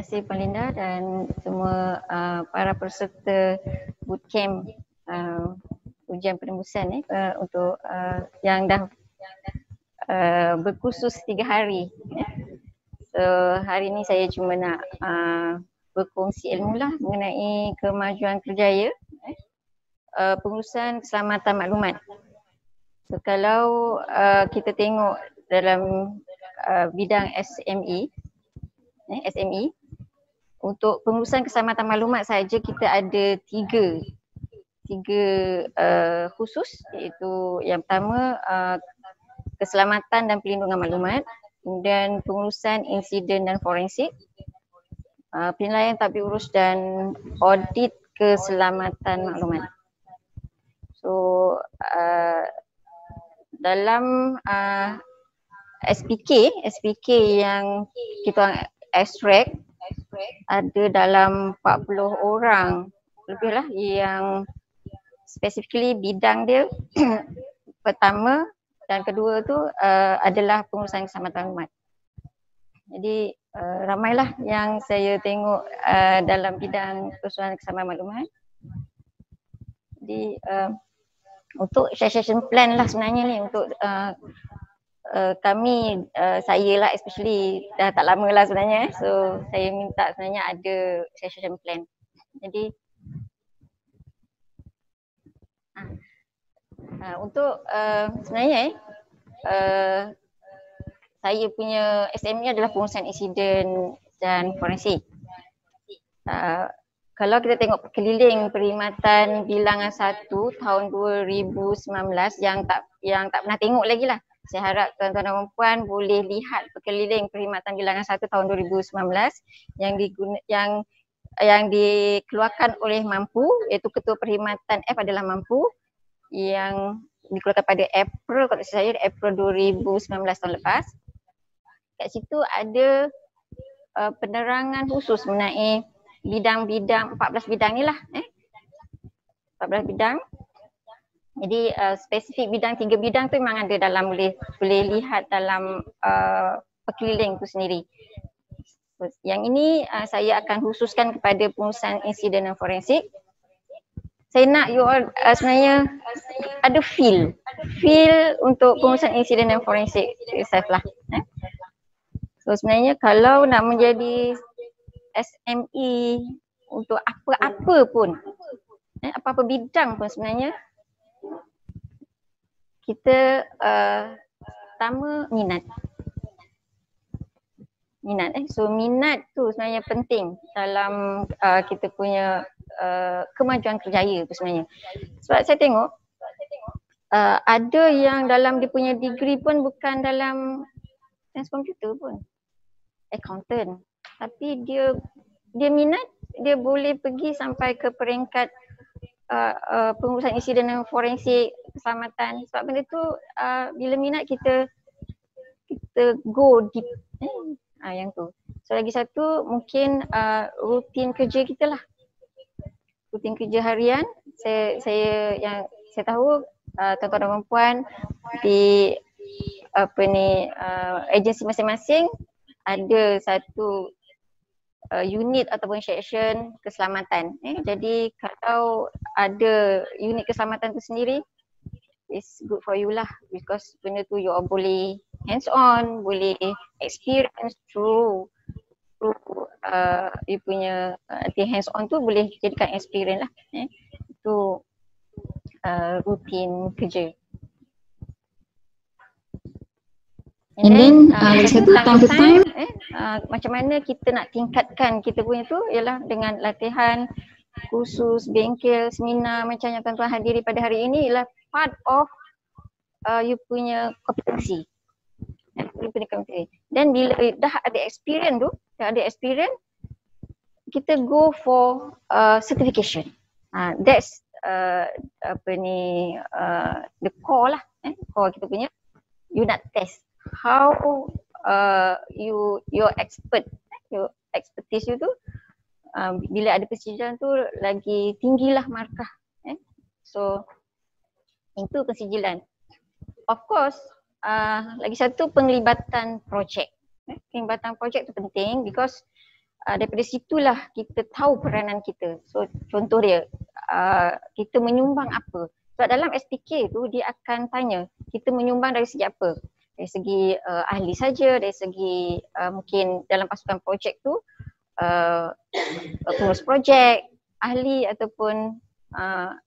kasih Puan Linda dan semua para peserta bootcamp ujian penembusan untuk yang dah berkursus 3 hari. So hari ni saya cuma nak berkongsi ilmu lah mengenai kemajuan kerjaya pengurusan keselamatan maklumat. So kalau kita tengok dalam bidang SME, untuk pengurusan keselamatan maklumat saja kita ada tiga khusus, iaitu yang pertama keselamatan dan perlindungan maklumat, kemudian pengurusan insiden dan forensik, penilaian tadbir urus dan audit keselamatan maklumat. So dalam SPK yang kita extract ada dalam 40 orang lebih lah yang specifically bidang dia pertama dan kedua tu adalah pengurusan keselamatan maklumat. Jadi ramailah yang saya tengok dalam bidang pengurusan keselamatan maklumat. Jadi untuk succession plan lah sebenarnya ni untuk kami, saya lah especially dah tak lama lah sebenarnya, so saya minta sebenarnya ada succession plan. Jadi untuk sebenarnya saya punya SME adalah pengurusan insiden dan forensik. Kalau kita tengok keliling perkhidmatan bilangan 1 tahun 2019 yang tak pernah tengok lagi lah. Saya harap tuan-tuan dan puan boleh lihat perkeliling perkhidmatan bilangan 1 tahun 2019 yang dikeluarkan oleh Mampu, iaitu Ketua Perkhidmatan F adalah Mampu, yang dikeluarkan pada April, kalau saya April 2019 tahun lepas. Kat situ ada penerangan khusus mengenai bidang-bidang, 14 bidang ni lah, 14 bidang. Jadi spesifik bidang, 3 bidang tu memang ada dalam, boleh lihat dalam perkeliling tu sendiri. Yang ini saya akan khususkan kepada pengurusan insiden dan forensik. Saya nak you all sebenarnya ada feel untuk pengurusan insiden dan forensik yourself lah. So sebenarnya kalau nak menjadi SME untuk apa-apa pun, apa-apa bidang pun sebenarnya, kita pertama minat. So minat tu sebenarnya penting dalam kita punya kemajuan kerjaya tu sebenarnya. Sebab saya tengok ada yang dalam dia punya degree pun bukan dalam sains komputer pun, accountant, tapi dia minat, dia boleh pergi sampai ke peringkat pengurusan insiden dan forensik keselamatan. Sebab benda tu bila minat kita go deep. Yang tu. So lagi satu mungkin rutin kerja kita lah. Rutin kerja harian. Saya tahu tuan-tuan dan puan di agensi masing-masing ada satu unit ataupun section keselamatan. Jadi kalau ada unit keselamatan tu sendiri, it's good for you lah, because benda tu you all boleh hands on, boleh experience through you punya hands on tu boleh jadikan experience lah. Itu rutin kerja. And then satu time to time, macam mana kita nak tingkatkan kita punya tu ialah dengan latihan, kursus, bengkel, seminar macam yang tuan-tuan hadiri pada hari ini ialah part of you punya kompetensi. Dan bila dah ada experience tu, kita go for certification. That's the core lah, core kita punya. You nak test how your expertise you tu, bila ada persijilan tu lagi tinggilah markah. So itu persijilan. Of course lagi satu penglibatan projek. Penglibatan projek tu penting because daripada situlah kita tahu peranan kita. So contoh dia, kita menyumbang apa. Sebab dalam SPK tu dia akan tanya kita menyumbang dari segi apa. Dari segi ahli saja, dari segi mungkin dalam pasukan projek tu pengurus projek, ahli ataupun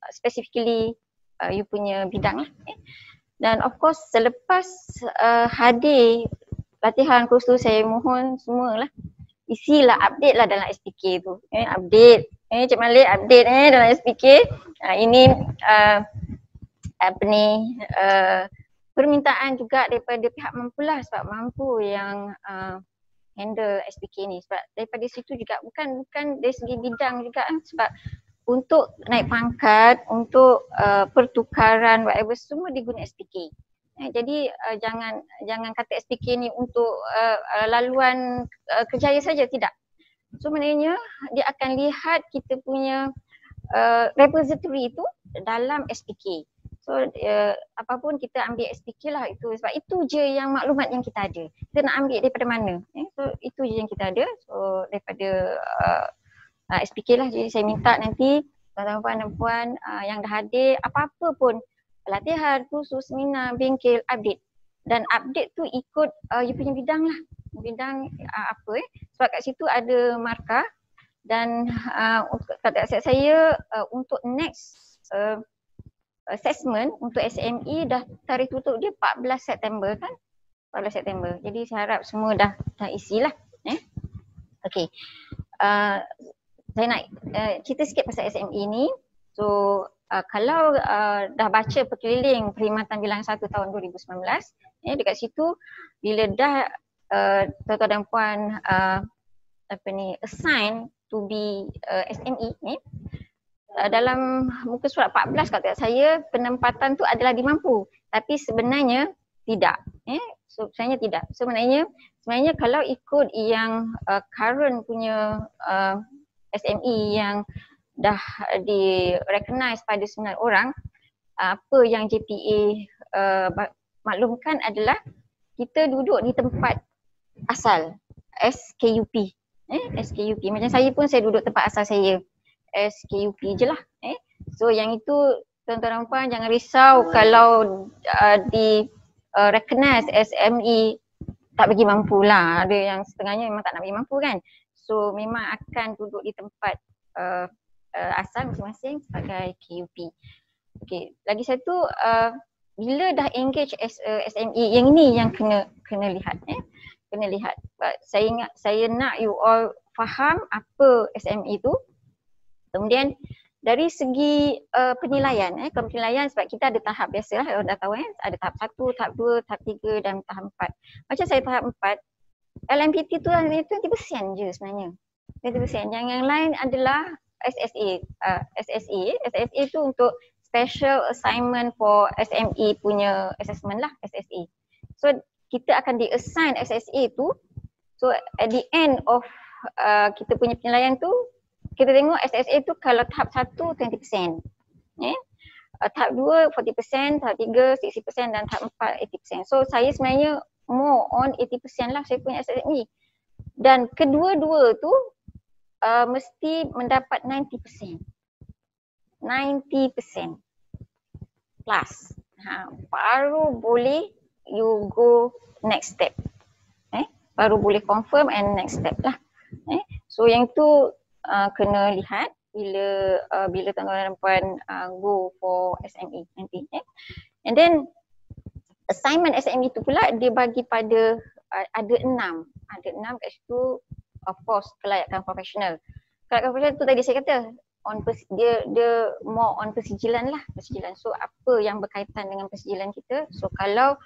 specifically you punya bidang lah. Dan of course selepas hadir latihan kursus tu, saya mohon semualah isilah, update lah dalam SPK tu. Update. Cik Malik update dalam SPK. Ini permintaan juga daripada pihak mampu lah, sebab mampu yang handle SPK ni. Sebab daripada situ juga bukan dari segi bidang juga sebab untuk naik pangkat, untuk pertukaran whatever semua diguna SPK. Jadi jangan kata SPK ni untuk laluan kerjaya saja, tidak. So maknanya dia akan lihat kita punya repository itu dalam SPK. So apapun kita ambil SPK lah itu, sebab itu je yang maklumat yang kita ada. Kita nak ambil daripada mana? So itu je yang kita ada. So daripada SPK lah. Jadi saya minta nanti tuan-tuan dan puan yang dah hadir, apa-apa pun pelatihan, kursus, seminar, bengkel, update. Dan update tu ikut you punya bidang lah. Bidang apa sebab kat situ ada markah. Dan kata saya untuk next assessment untuk SME dah tarikh tutup dia 14 September kan? 14 September. Jadi saya harap semua dah isilah. Okey. Saya nak cerita sikit pasal SME ni. So kalau dah baca perkeliling perkhidmatan bilangan 1 tahun 2019, dekat situ bila dah tuan-tuan dan puan assign to be SME ni, dalam muka surat 14 kata saya penempatan tu adalah dimampu, tapi sebenarnya tidak. So sebenarnya tidak. So sebenarnya kalau ikut yang current punya SME yang dah di-recognize pada 9 orang, apa yang JPA maklumkan adalah kita duduk di tempat asal SKUP. SKUP. Macam saya pun saya duduk tempat asal saya SKUP je lah. So yang itu tuan-tuan dan puan jangan risau kalau di recognize SME tak bagi mampu lah. Ada yang setengahnya memang tak nak bagi mampu kan. So memang akan duduk di tempat asal masing-masing sebagai KUP. Okay. Lagi satu, bila dah engage as SME, yang ini yang kena lihat. Kena lihat. Saya nak you all faham apa SME tu. Kemudian dari segi penilaian, penilaian sebab kita ada tahap biasalah, dah tahu ada tahap 1, tahap 2, tahap 3 dan tahap 4. Macam saya tahap 4, LMPT tu 20% je sebenarnya. 20%. Yang lain adalah SSA. SSA tu untuk Special Assignment for SME punya assessment lah, SSA. So kita akan di-assign SSA tu. So at the end of kita punya penilaian tu, kita tengok SSA tu kalau tahap 1 20%. Tahap 2 40%, tahap 3 60% dan tahap 4 80%. So saya sebenarnya more on 80% lah saya punya SSA. Dan kedua-dua tu mesti mendapat 90%. 90% plus. Baru boleh you go next step. Baru boleh confirm and next step lah. So yang tu kena lihat bila tuan-tuan dan puan go for SME nanti. And then assignment SME tu pula dia bagi pada ada 6. Ada 6 kat situ. Of course kelayakan profesional. Kelayakan profesional tu tadi saya kata dia more on persijilan lah, persijilan. So apa yang berkaitan dengan persijilan kita. So kalau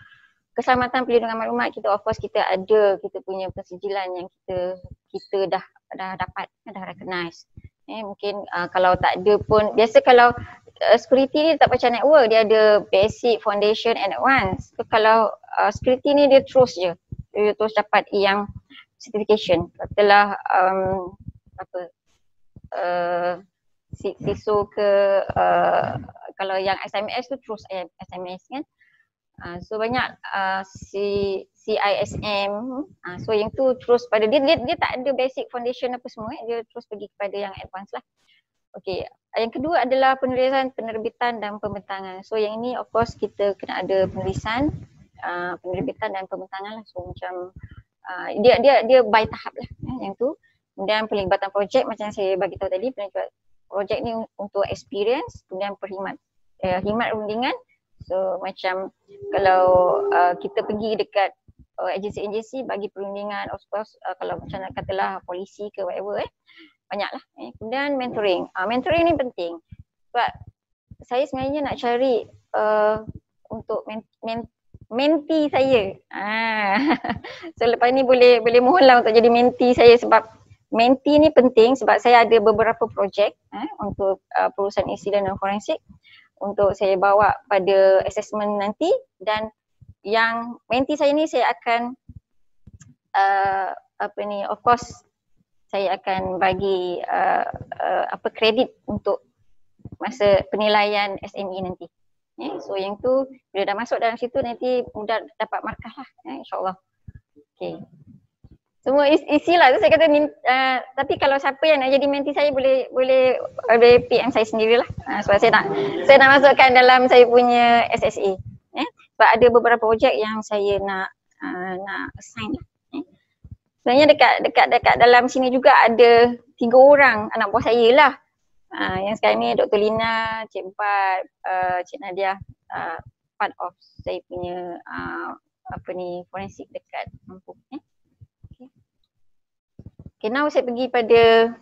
keselamatan perlindungan maklumat kita, of course kita ada kita punya persijilan yang kita dah dapat, dah recognize. Mungkin kalau tak ada pun, biasa kalau security ni tak macam network, dia ada basic, foundation and advanced. So kalau security ni dia terus je, dia terus dapat yang certification. Katalah CISO ke kalau yang SMS tu terus SMS kan. So banyak CISM. So yang tu terus pada dia tak ada basic foundation apa semua, dia terus pergi kepada yang advance lah. Okey, yang kedua adalah penulisan, penerbitan dan pembentangan. So yang ini of course kita kena ada penulisan, penerbitan dan pembentangan lah. So macam dia by tahap lah yang tu. Kemudian pelibatan projek macam saya bagi tahu tadi, pelibatan projek ni untuk experience, kemudian himat rundingan. So macam kalau kita pergi dekat agensi-agensi bagi perundingan, of course kalau macam nak katalah polisi ke whatever banyaklah. Kemudian mentoring. Mentoring ni penting sebab saya sebenarnya nak cari untuk menti saya. So lepas ni boleh mohonlah untuk jadi menti saya sebab menti ni penting sebab saya ada beberapa projek untuk perusahaan insiden dan forensik untuk saya bawa pada assessment nanti, dan yang menti saya ni saya akan of course saya akan bagi kredit untuk masa penilaian SME nanti. So yang tu bila dah masuk dalam situ nanti mudah dapat markah lah, insyaAllah. Okay. Semua isi lah tu saya kata, tapi kalau siapa yang nak jadi menti saya boleh PM saya sendirilah. Sebab saya nak masukkan dalam saya punya SSA. Sebab ada beberapa projek yang saya nak assign lah. Sebenarnya dekat dalam sini juga ada 3 orang anak buah saya lah. Yang sekarang ni Dr. Lina, Cik Bat, Cik Nadia, part of saya punya forensik dekat Mampu. Okay, now saya pergi pada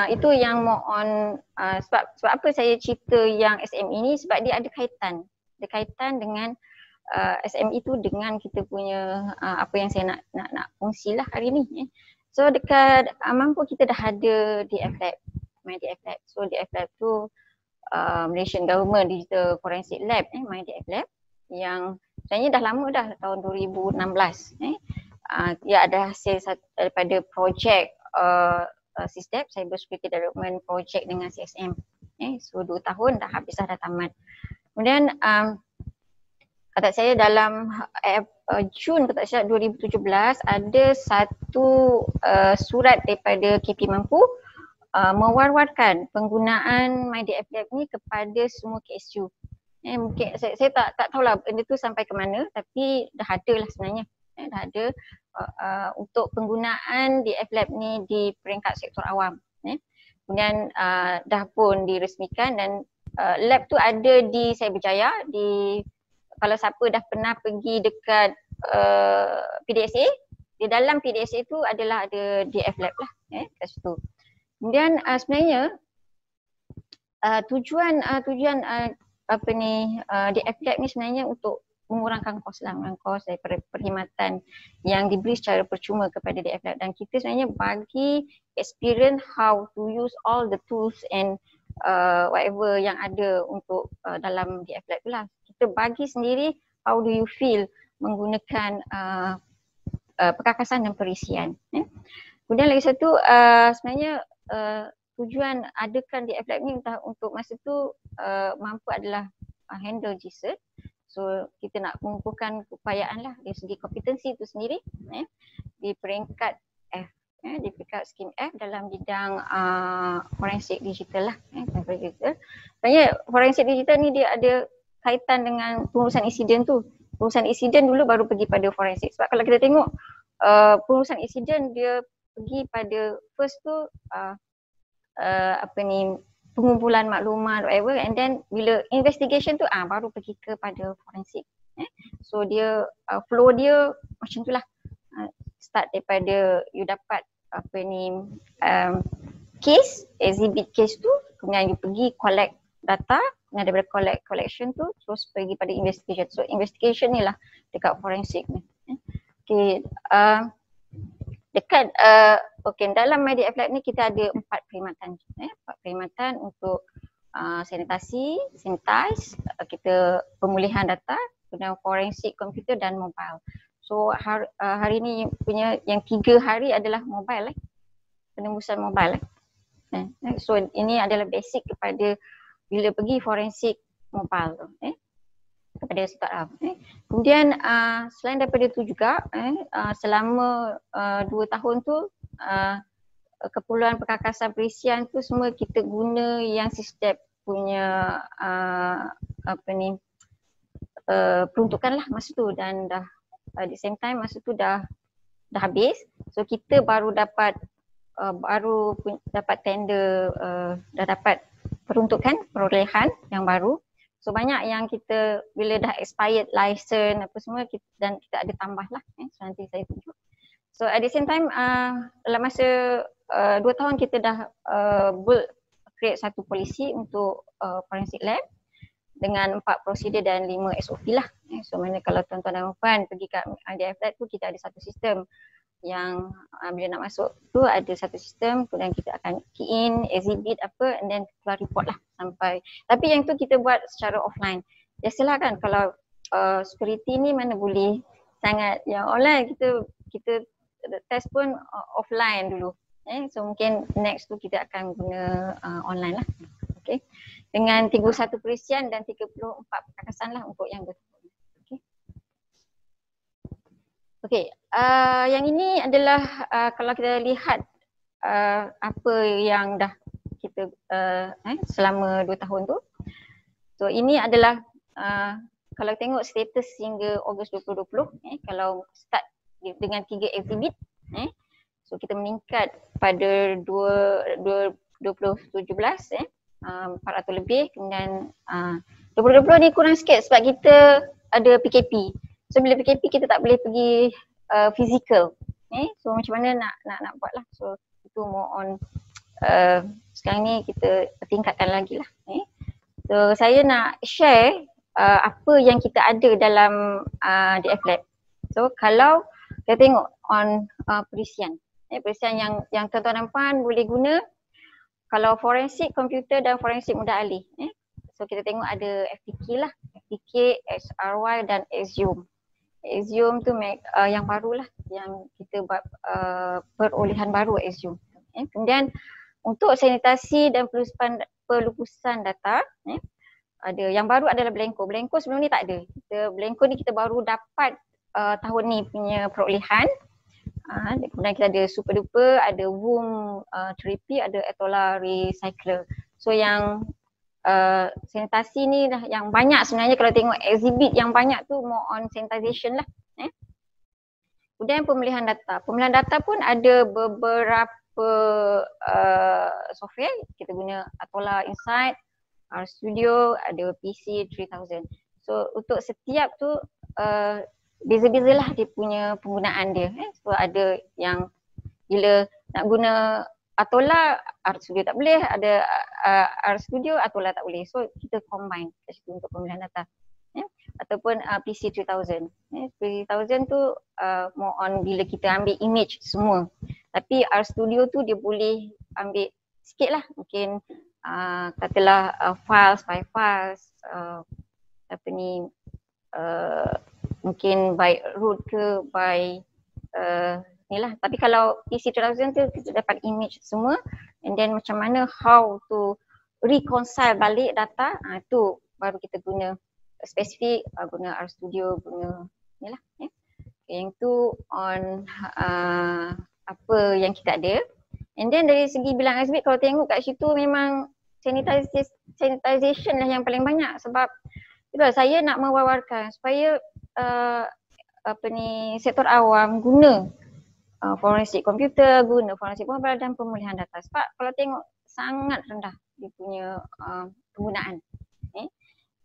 itu yang more on sebab apa saya cerita yang SME ni, sebab dia ada kaitan dengan SME tu dengan kita punya apa yang saya nak kongsilah hari ni. So dekat Mampu kita dah ada DF Lab, MyDF Lab. So DF Lab tu Malaysian Government Digital Forensic Lab, MyDF Lab, yang sebenarnya dah lama dah, tahun 2016. Dia ada hasil daripada projek SISDEP, Cyber Security Development Project dengan CSM. So 2 tahun dah habis dah tamat. Kemudian kata saya dalam Jun 2017 ada satu surat daripada KP Mampu mewar-warkan penggunaan MyDF Lab ni kepada semua KSU. Mungkin saya tak tahulah benda tu sampai ke mana, tapi dah ada lah sebenarnya. Dah ada untuk penggunaan DF Lab ni di peringkat sektor awam. Kemudian dah pun diresmikan, dan lab tu ada di Cyberjaya. Kalau siapa dah pernah pergi dekat PDSA, di dalam PDSA tu adalah ada DF Lab lah kat situ. Kemudian sebenarnya tujuan DF Lab ni sebenarnya untuk mengurangkan kos daripada perkhidmatan yang diberi secara percuma kepada DF Lab, dan kita sebenarnya bagi experience how to use all the tools and whatever yang ada untuk dalam DF Lab lah. Kita bagi sendiri how do you feel menggunakan perkakasan dan perisian. Kemudian lagi satu sebenarnya tujuan adakan DF Lab ni untuk masa tu Mampu adalah handle GCERT. So kita nak mengumpulkan keupayaan lah dari segi kompetensi itu sendiri di peringkat F, di peringkat skim F dalam bidang forensik digital lah. Sebenarnya forensik digital ni dia ada kaitan dengan pengurusan insiden tu. Pengurusan insiden dulu baru pergi pada forensik. Sebab kalau kita tengok pengurusan insiden dia pergi pada first tu pengumpulan maklumat whatever, and then bila investigation tu baru pergi kepada forensik. So dia flow dia macam tu lah. Start daripada you dapat case, exhibit case tu, kemudian you pergi collect data, kemudian daripada collection tu terus pergi pada investigation. So investigation ni lah dekat forensik ni. Okay, dekat dalam MyDF Lab ni kita ada 4 perkhidmatan. 4 perkhidmatan untuk sanitasi, sanitize, kita pemulihan data, kemudian forensik komputer dan mobile. So hari ni punya yang 3 hari adalah mobile penembusan mobile. So ini adalah basic kepada bila pergi forensik mobile tu. daripada startup. Kemudian selain daripada itu juga selama 2 tahun tu keperluan perkakasan perisian tu semua kita guna yang sistem punya peruntukan lah masa tu, dan dah at the same time masa tu dah habis. So kita baru dapat tender, dah dapat peruntukan perolehan yang baru. So banyak yang kita bila dah expired license apa semua dan kita ada tambah lah. So nanti saya tunjuk. So at the same time dalam masa 2 tahun kita dah create satu polisi untuk forensic lab dengan 4 prosedur dan 5 SOP lah. So mana kalau tuan-tuan dan puan pergi kat IDF lab tu kita ada satu sistem yang bila nak masuk tu ada satu sistem, kemudian kita akan key in, exhibit apa and then keluar report lah sampai. Tapi yang tu kita buat secara offline. Biasalah kan kalau security ni mana boleh sangat yang online, kita test pun offline dulu. So mungkin next tu kita akan guna online lah. Okay. Dengan 31 perisian dan 34 perkakasan lah untuk yang betul. Okey, yang ini adalah kalau kita lihat apa yang dah kita selama 2 tahun tu. So ini adalah kalau tengok status hingga Ogos 2020, kalau start dengan 3 exhibit, so kita meningkat pada 2017 400 lebih, kemudian 2020 ni kurang sikit sebab kita ada PKP. So bila PKP kita tak boleh pergi physical. So macam mana nak buat lah. So itu more on sekarang ni kita tingkatkan lagi lah. So saya nak share apa yang kita ada dalam DF Lab. So kalau kita tengok on perisian. Perisian yang tuan-tuan dan puan boleh guna kalau forensik komputer dan forensik mudah alih. So kita tengok ada FTK lah. FTK, XRY dan Axiom. Axiom tu yang baru lah, yang kita buat perolehan baru Axiom. Kemudian untuk sanitasi dan pelupusan data, ada yang baru adalah Blanco. Blanco sebelum ni tak ada. Blanco ni kita baru dapat tahun ni punya perolehan. Kemudian kita ada Super Duper, ada Woom Therapy, ada Etola Recycler. So yang sanitasi ni dah yang banyak sebenarnya. Kalau tengok exhibit yang banyak tu more on sanitization lah. Kemudian pemilihan data. Pemilihan data pun ada beberapa software. Kita guna Atola Insight, RStudio, ada PC 3000. So untuk setiap tu beza-beza lah dia punya penggunaan dia. So ada yang bila nak guna Atola, RStudio tak boleh, ada RStudio, Atola tak boleh. So kita combine kat situ untuk pemilihan data. Ataupun PC 3000. PC 3000 tu more on bila kita ambil image semua. Tapi RStudio tu dia boleh ambil sikit lah. Mungkin katalah files, mungkin by root ke by ni lah. Tapi kalau PC 3000 tu kita dapat image semua and then macam mana how to reconcile balik data, tu baru kita guna spesifik, guna RStudio, guna ni lah. Yang tu on apa yang kita ada. And then dari segi bilang exhibit, kalau tengok kat situ memang sanitization lah yang paling banyak sebab itulah saya nak mewawarkan supaya sektor awam guna forensik komputer, guna forensik mobile dan pemulihan data. Sebab kalau tengok sangat rendah dia punya penggunaan.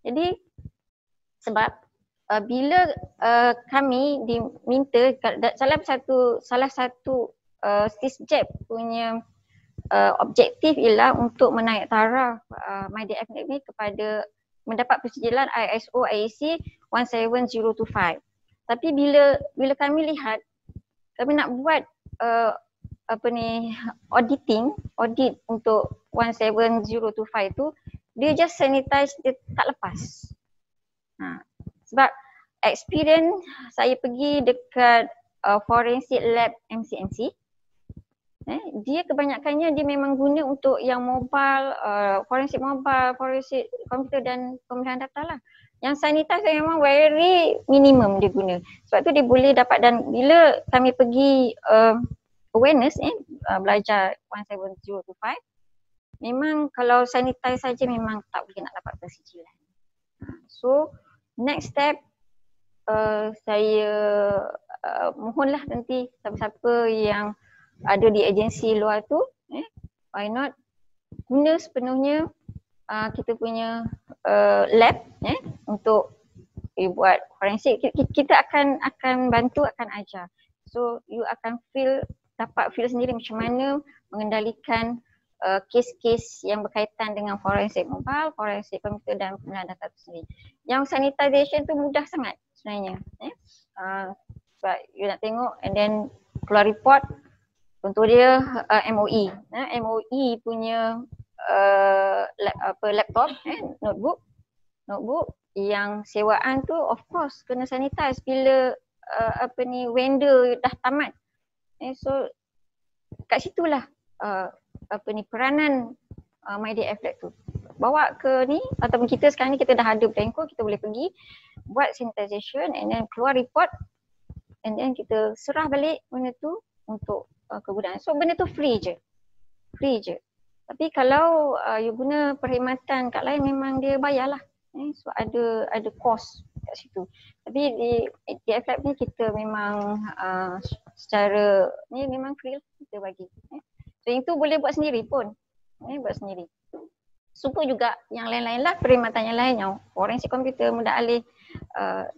Jadi sebab bila kami diminta, salah satu SysJab punya objektif ialah untuk menaik taraf MyDF ni kepada mendapat persetujuan ISO IEC 17025. Tapi bila kami lihat, kami nak buat audit untuk 17025 tu, dia just sanitize, dia tak lepas. Sebab experience saya pergi dekat forensic lab MCMC, dia kebanyakannya dia memang guna untuk yang mobile, forensik mobile, forensik komputer dan pemulihan data lah. Yang sanitize memang very minimum dia guna. Sebab tu dia boleh dapat, dan bila kami pergi awareness belajar 17025, memang kalau sanitize saja memang tak boleh nak dapat persicilan. So next step saya mohonlah nanti siapa-siapa yang ada di agensi luar tu, why not guna sepenuhnya kita punya lab untuk buat forensik. Kita akan bantu, akan ajar. So you akan dapat feel sendiri macam mana mengendalikan kes-kes yang berkaitan dengan forensik mobile, forensik komputer dan penggunaan data itu sendiri. Yang sanitization tu mudah sangat sebenarnya. Sebab you nak tengok and then keluar report, contoh dia MOE. MOE punya laptop, notebook yang sewaan tu of course kena sanitize bila vendor dah tamat. So kat situlah peranan MyDFLab tu. Bawa ke ni, ataupun kita sekarang ni kita dah ada Blanco, kita boleh pergi buat sanitization and then keluar report and then kita serah balik benda tu untuk kegunaan. So benda tu free je. Tapi kalau you guna perkhidmatan kat lain memang dia bayarlah. So ada cost kat situ. Tapi di DFLab ni kita memang secara ni memang free lah kita bagi. So yang tu boleh buat sendiri pun. Buat sendiri. Super juga yang lain-lain lah, perkhidmatan yang lain yang forensik komputer, mudah alih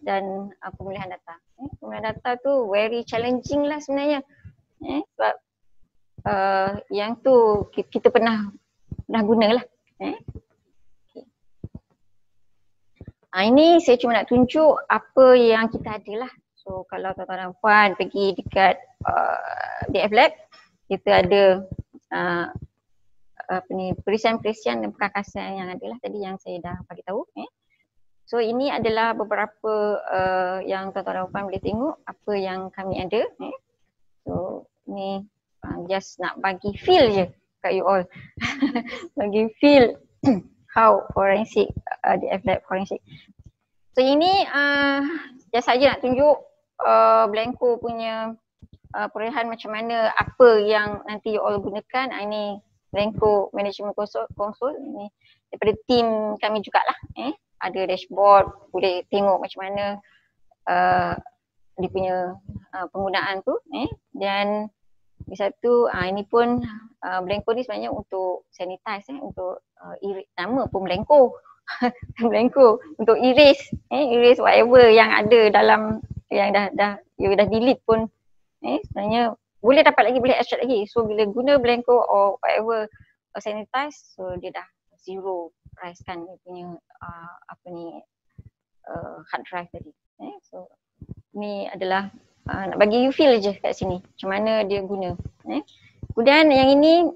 dan pemulihan data. Pemulihan data tu very challenging lah sebenarnya. Sebab yang tu kita pernah guna lah. Ini saya cuma nak tunjuk apa yang kita ada lah. So kalau tuan-tuan dan puan pergi dekat DFLab, kita ada perisian-perisian dan perkakasan yang ada lah tadi yang saya dah bagi tahu. So ini adalah beberapa yang tuan-tuan dan puan boleh tengok apa yang kami ada. So ni just nak bagi feel je kat you all. Bagi feel how forensik, DFLab forensik. So ini just saja nak tunjuk Blanco punya perolehan macam mana, apa yang nanti you all gunakan. Ini Blanco Management Console ini daripada tim kami jugalah. Ada dashboard, boleh tengok macam mana dia punya penggunaan tu. Dan di satu ini pun Blanco ni sebenarnya untuk sanitize, untuk nama pun Blanco. Blanco untuk erase whatever yang ada dalam yang dah delete pun sebenarnya boleh dapat lagi, boleh extract lagi. So bila guna Blanco or whatever sanitize, so dia dah zero price kan dia punya hard drive tadi. So ni adalah nak bagi you feel je kat sini macam mana dia guna. Kemudian yang ini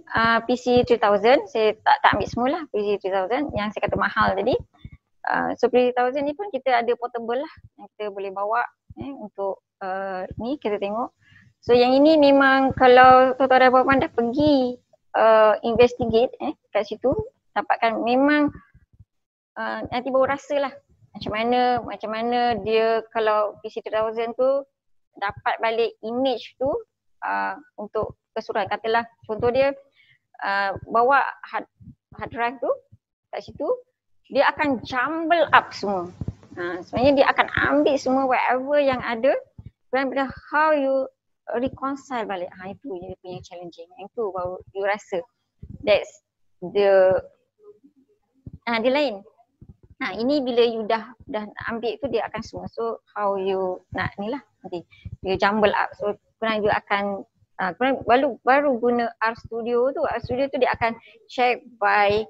PC 3000, saya tak ambil semualah PC 3000 yang saya kata mahal tadi. So PC 3000 ni pun kita ada portable lah yang kita boleh bawa untuk ni kita tengok. So yang ini memang kalau tuan-tuan dan puan-puan dah pergi investigate kat situ, dapatkan memang nanti baru rasa lah macam mana dia kalau PC 3000 tu dapat balik image tu untuk keseluruhan. Katalah contoh dia bawa hard drive tu kat situ, dia akan jumble up semua. Sebenarnya dia akan ambil semua whatever yang ada, dan how you reconcile balik. Itu dia punya challenging. Yang tu baru you rasa that's the dia lain. Ini bila you dah ambil tu dia akan semua. So how you nak ni lah nanti dia jumble up. So kemudian you akan baru guna RStudio tu. RStudio tu dia akan check by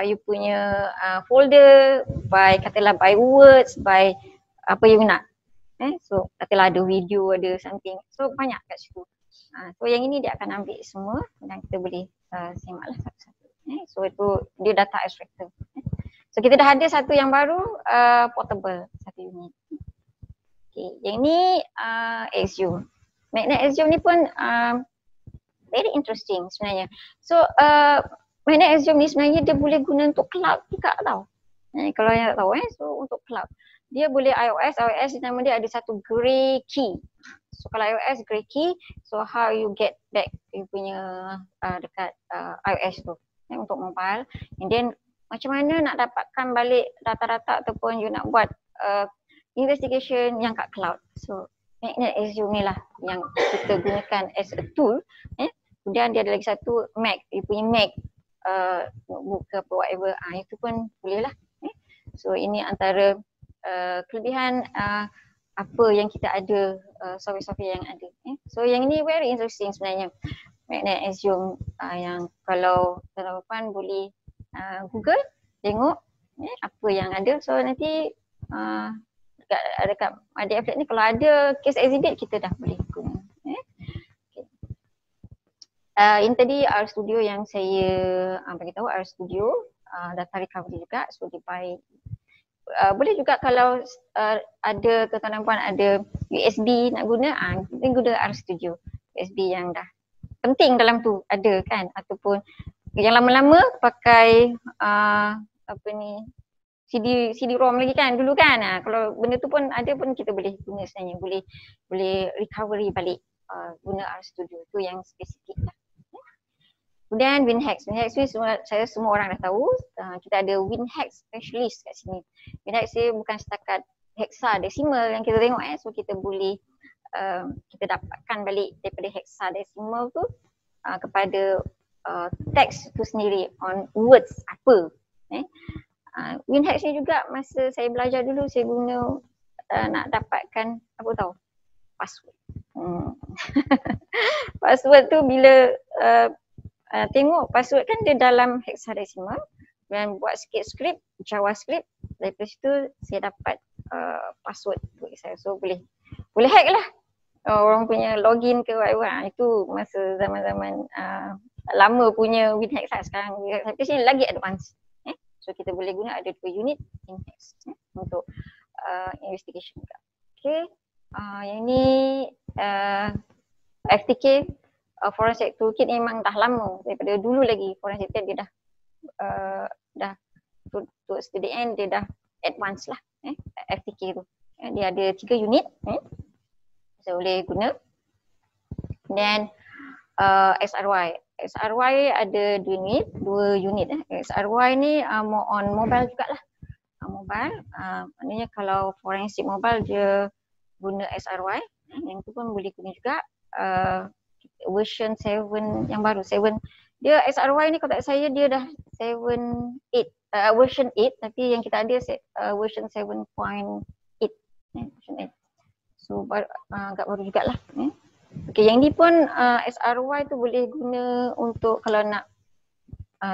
you punya folder, by katalah by words, by apa you nak. So katalah ada video, ada something. So banyak kat situ. So yang ini dia akan ambil semua dan kita boleh semaklah satu-satu. So itu dia data extractor. So kita dah ada satu yang baru, portable, satu unit. Okay, yang ni Axiom. Magnet Axiom ni pun very interesting sebenarnya. So Magnet Axiom ni sebenarnya dia boleh guna untuk cloud juga tau. Kalau yang tak tahu so untuk cloud. Dia boleh iOS nama dia ada satu grey key. So kalau iOS grey key, so how you get back you punya dekat iOS tu untuk mobile. And then macam mana nak dapatkan balik data-data ataupun you nak buat investigation yang kat cloud. So Magnet Azure ni lah yang kita gunakan as a tool. Kemudian dia ada lagi satu Mac, you punya Mac notebook ke apa whatever, itu pun boleh lah. So ini antara kelebihan apa yang kita ada, software-software yang ada. So yang ini very interesting sebenarnya, Magnet Azure yang kalau tuan-tuan boleh Google tengok apa yang ada. So nanti dekat MyDFLab ni kalau ada case exhibit kita dah boleh guna. Ini tadi RStudio yang saya bagi tahu, RStudio data recovery juga. So boleh juga kalau ada tuan-tuan dan puan ada USB nak guna, kita guna RStudio. USB yang dah penting dalam tu ada kan, ataupun yang lama-lama pakai CD-ROM lagi kan dulu kan. Kalau benda tu pun ada pun kita boleh guna sebenarnya, boleh recovery balik guna RStudio tu yang spesifik lah. Kemudian WinHex ni semua orang dah tahu. Kita ada WinHex specialist kat sini. WinHex ni bukan setakat hexadecimal yang kita tengok so kita boleh kita dapatkan balik daripada hexadecimal tu kepada teks tu sendiri on words apa. WinHex ni juga masa saya belajar dulu saya guna nak dapatkan apa tahu password. Password tu bila tengok password kan dia dalam hexadecimal dan buat sikit script JavaScript, daripada situ saya dapat password untuk saya. So boleh hack lah orang punya login ke whatever. Itu masa zaman-zaman lama punya WinHex lah. Sekarang tapi sini lagi advance. So kita boleh guna ada 2 unit WinHex untuk investigation juga. Okay, yang ni FTK Forensic Toolkit ni memang dah lama, daripada dulu lagi Forensic Toolkit dia dah towards the end dia dah advance lah FTK tu. Dia ada 3 unit so boleh guna. Dan SRY ada 2 unit. SRY ni more on mobile jugalah. Mobile maknanya kalau forensic mobile dia guna SRY, yang tu pun boleh guna juga. Version 7 yang baru 7 dia SRY ni kalau tak saya dia dah 7.8 version 8, tapi yang kita ada version 7.8 version 8. So agak baru jugalah. Okay, yang ni pun SRY tu boleh guna untuk kalau nak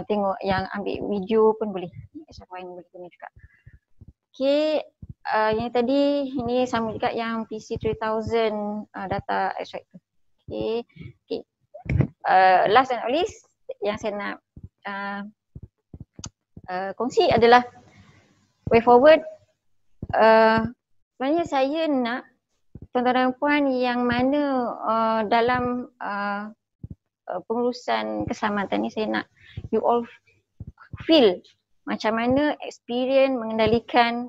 tengok yang ambil video pun boleh. SRY ni boleh guna juga. Okay, yang tadi ini sama juga yang PC3000 data extractor. Okay. Last and not least yang saya nak kongsi adalah way forward. Sebenarnya saya nak tuan-tuan dan puan yang mana dalam pengurusan keselamatan ni, saya nak you all feel macam mana experience mengendalikan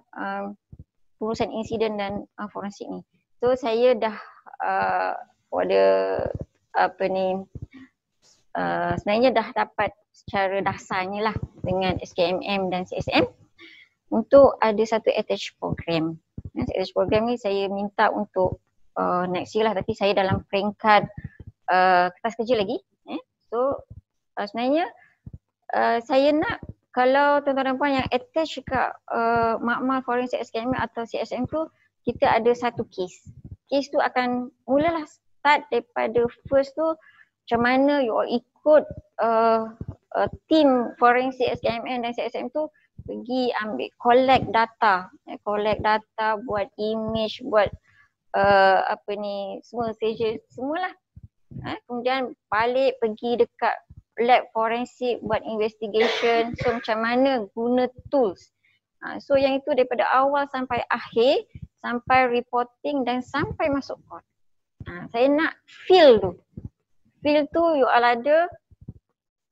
pengurusan insiden dan forensik ni. So saya dah sebenarnya dah dapat secara dasarnya lah dengan SKMM dan CSM untuk ada satu attach program. Attach program ni saya minta untuk next year lah, tapi saya dalam peringkat kertas kerja lagi. So sebenarnya saya nak kalau tuan-tuan dan puan yang attach dekat makmal forensik SKMM atau CSM tu, kita ada satu case. Case tu akan mulalah start daripada first tu macam mana you all ikut team forensik SKMM dan CSM tu pergi ambil collect data, buat image, buat semua stages semualah. Kemudian balik pergi dekat lab forensik buat investigation. So macam mana guna tools. So yang itu daripada awal sampai akhir, sampai reporting dan sampai masuk court. Saya nak feel tu you all ada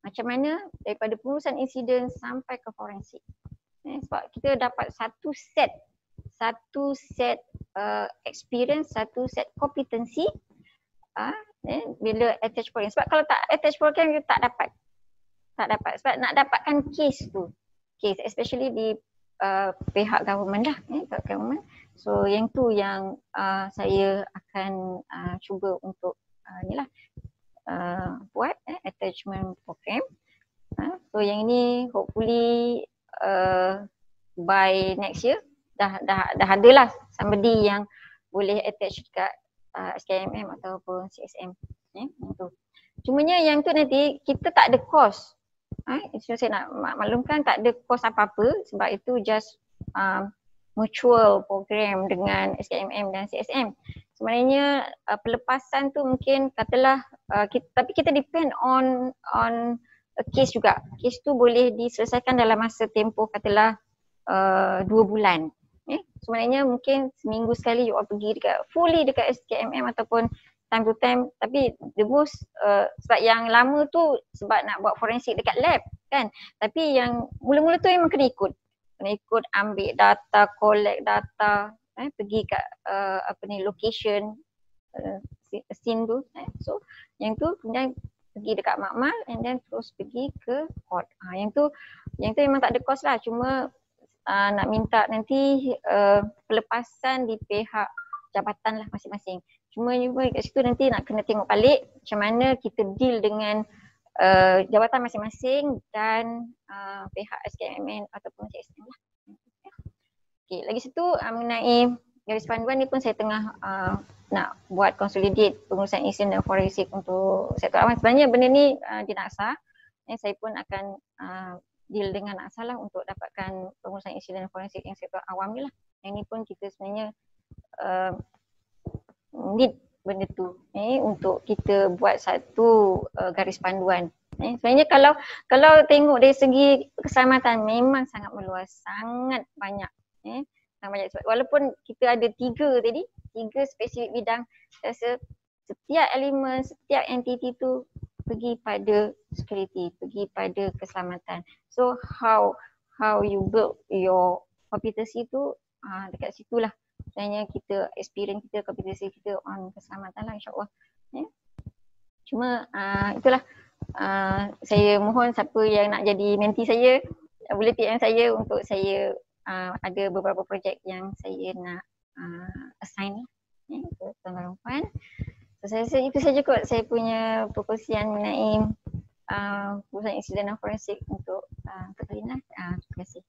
macam mana daripada pengurusan insiden sampai ke forensik. Sebab kita dapat satu set experience, satu set kompetensi bila attach program. Sebab kalau tak attach program kita tak dapat. Sebab nak dapatkan case tu, especially di pihak government lah, pihak government. So yang tu yang saya akan cuba untuk buat attachment program. So yang ini hopefully by next year dah ada lah somebody yang boleh attach dekat SKMM ataupun CSM. Itu. Cumanya yang tu nanti kita tak ada cost. Itu saya nak maklumkan, tak ada cost apa-apa sebab itu just mutual program dengan SKMM dan CSM. Sebenarnya pelepasan tu mungkin katalah tapi kita depend on a case juga. Case tu boleh diselesaikan dalam masa tempoh katalah 2 bulan. Sebenarnya mungkin seminggu sekali you all pergi fully dekat SKMM ataupun time to time, tapi the most sebab yang lama tu sebab nak buat forensik dekat lab kan. Tapi yang mula-mula tu memang kena ikut ambil data, collect data, pergi kat location scene tu. So yang tu kemudian pergi dekat makmal and then terus pergi ke court. Yang tu memang tak ada cost lah, cuma nak minta nanti pelepasan di pihak jabatan lah masing-masing. Cuma kat situ nanti nak kena tengok balik macam mana kita deal dengan jabatan masing-masing dan pihak SKMN ataupun CSM lah. Okay, lagi satu mengenai garis panduan ni pun saya tengah nak buat consolidate pengurusan insiden dan forensik untuk sektor awam. Sebenarnya benda ni di NAKSA, saya pun akan deal dengan NAKSA lah untuk dapatkan pengurusan insiden dan forensik yang sektor awam ni lah. Yang ni pun kita sebenarnya need benda tu untuk kita buat satu garis panduan. Sebenarnya kalau tengok dari segi keselamatan memang sangat meluas, sangat banyak. Walaupun kita ada 3 spesifik bidang, saya rasa setiap elemen, setiap entiti tu pergi pada security, pergi pada keselamatan. So how you build your kompetensi tu dekat situlah sebenarnya kita experience kita, kompetensi kita on keselamatan lah, insyaAllah. Cuma itulah saya mohon siapa yang nak jadi mentee saya boleh PM saya untuk saya ada beberapa projek yang saya nak assign ke tuan-tuan dan puan. So saya rasa itu saja kot saya punya perkongsian mengenai pengurusan insiden dan forensik untuk kali ini. Terima kasih.